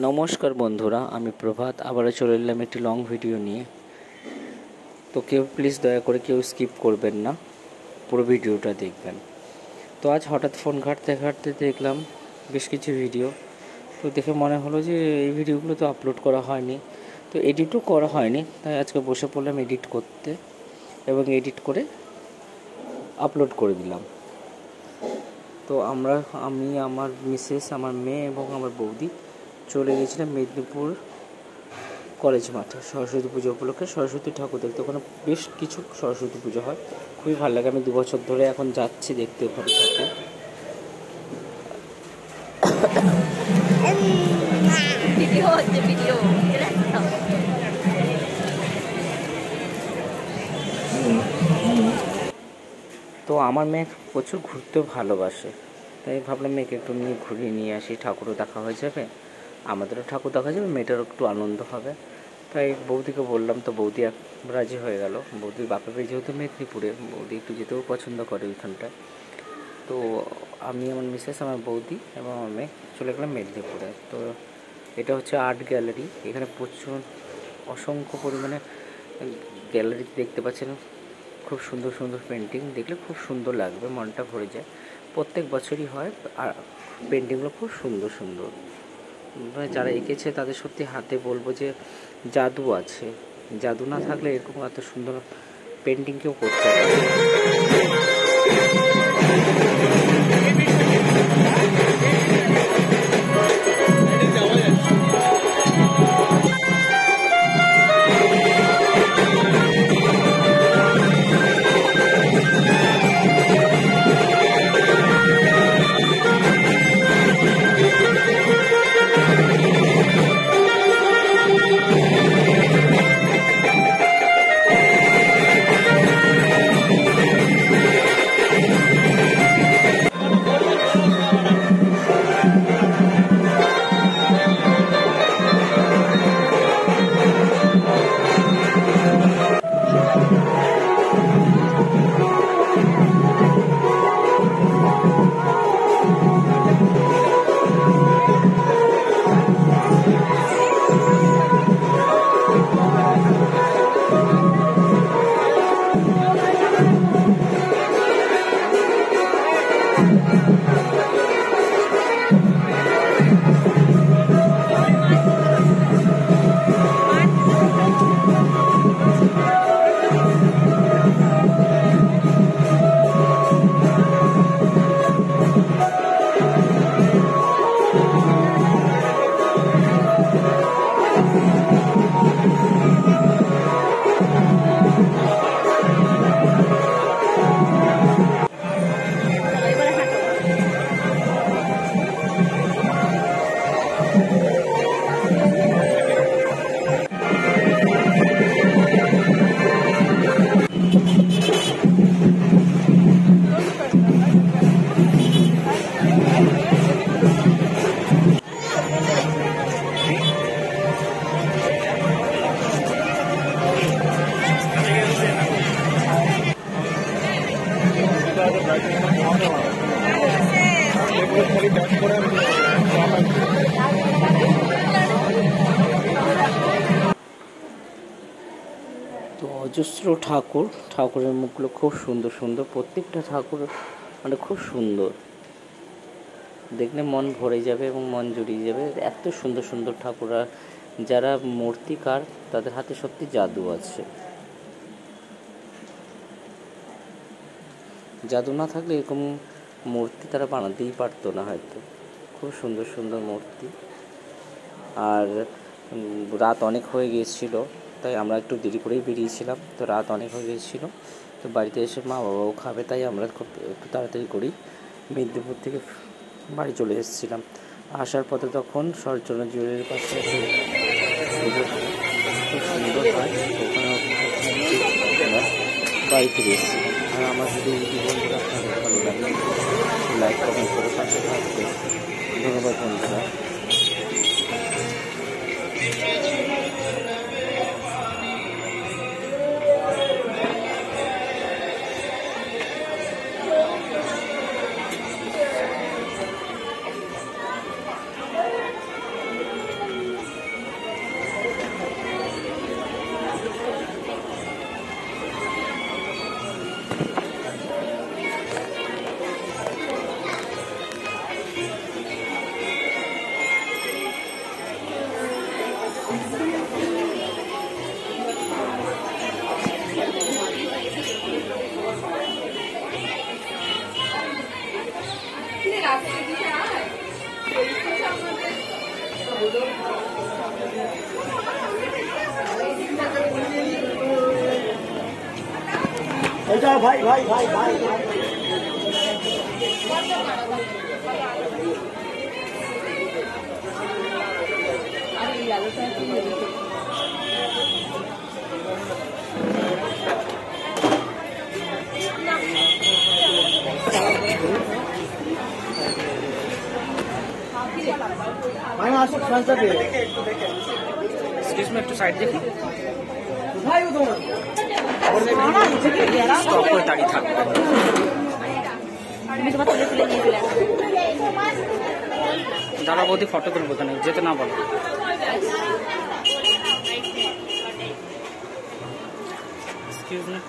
নমস্কার বন্ধুরা, আমি প্রভাত আবারও চলে এলাম একটি লং ভিডিও নিয়ে। তো কেউ প্লিজ দয়া করে কেউ স্কিপ করবেন না, পুরো ভিডিওটা দেখবেন। তো আজ হঠাৎ ফোন ঘাঁটতে ঘাঁটতে দেখলাম বেশ কিছু ভিডিও। তো দেখে মনে হলো যে এই ভিডিওগুলো তো আপলোড করা হয়নি, তো এডিটও করা হয়নি, তাই আজকে বসে পড়লাম এডিট করতে এবং এডিট করে আপলোড করে দিলাম। তো আমি, আমার মিসেস, আমার মেয়ে এবং আমার বৌদি চলে গেছিলাম মেদিনীপুর কলেজ মাঠে সরস্বতী পুজো উপলক্ষে সরস্বতী ঠাকুর দেখতে। ওখানে বেশ কিছু সরস্বতী পুজো হয়, খুবই ভালো লাগে। আমি 2 বছর ধরে এখন যাচ্ছি দেখতে ওখানে ঠাকুর। তো আমার মেয়ে প্রচুর ঘুরতেও ভালোবাসে, তাই ভাবলাম মেয়েকে একটু নিয়ে ঘুরিয়ে নিয়ে আসি, ঠাকুরও দেখা হয়ে যাবে, আমাদেরও ঠাকুর দেখা যাবে, মেয়েটারও একটু আনন্দ হবে। তাই বৌদিকে বললাম, তো বৌদি রাজি হয়ে গেল। বৌদির বাপের বাড়ি যেহেতু মেদিনীপুরে, বৌদি একটু যেতেও পছন্দ করে ওইখানটায়। তো আমি, আমার মিসেস, আমার বৌদি এবং আমার মেয়ে চলে গেলাম মেদিনীপুরে। তো এটা হচ্ছে আর্ট গ্যালারি। এখানে প্রচুর অসংখ্য পরিমাণে গ্যালারি দেখতে পাচ্ছেন, খুব সুন্দর সুন্দর পেন্টিং। দেখলে খুব সুন্দর লাগবে, মনটা ভরে যায়। প্রত্যেক বছরই হয়, আর পেন্টিংগুলো খুব সুন্দর সুন্দর। যারা এঁকেছে তাদের সত্যি হাতে বলবো যে জাদু আছে। জাদু না থাকলে এরকম এত সুন্দর পেন্টিং কেউ করতে পারে। তো অজস্র ঠাকুরের মুখগুলো খুব সুন্দর সুন্দর। প্রত্যেকটা ঠাকুর মানে খুব সুন্দর, দেখলে মন ভরে যাবে এবং মন জুড়িয়ে যাবে। এত সুন্দর সুন্দর ঠাকুর। যারা মূর্তিকার তাদের হাতে সত্যি জাদু আছে। জাদু না থাকলে এরকম মূর্তি তারা বানাতেই পারতো না হয়তো। খুব সুন্দর সুন্দর মূর্তি। আর রাত অনেক হয়ে গিয়েছিল, তাই আমরা একটু দেরি করেই বেরিয়েছিলাম। তো রাত অনেক হয়ে গিয়েছিল, তো বাড়িতে এসে মা বাবাও খাবে, তাই আমরা খুব একটু তাড়াতাড়ি করেই মেদিনীপুর থেকে বাড়ি চলে এসেছিলাম। আসার পথে তখন শরৎচন্দ্র জুয়েলারির পাশে খুব সুন্দর হয়, ওখানে আমরা বাড়ি ফিরে এসেছিলাম। আর আমার যদি বন্ধুরা আপনাদের ভালো লাগে, লাইক কমেন্ট করে পাশে থাকবে। ধন্যবাদ বন্ধুরা। ভাই ভাই ভাই ভাই भाई आशिक संस्था पे एक्सक्यूज मी, একটু সাইড দেখি। भाई वो दोनों স্টপ করে দাঁড়িয়ে থাকবে। দাঁড়া বৌদি, ফটো তুলবো, কেন যেতে না বলো। Excuse me.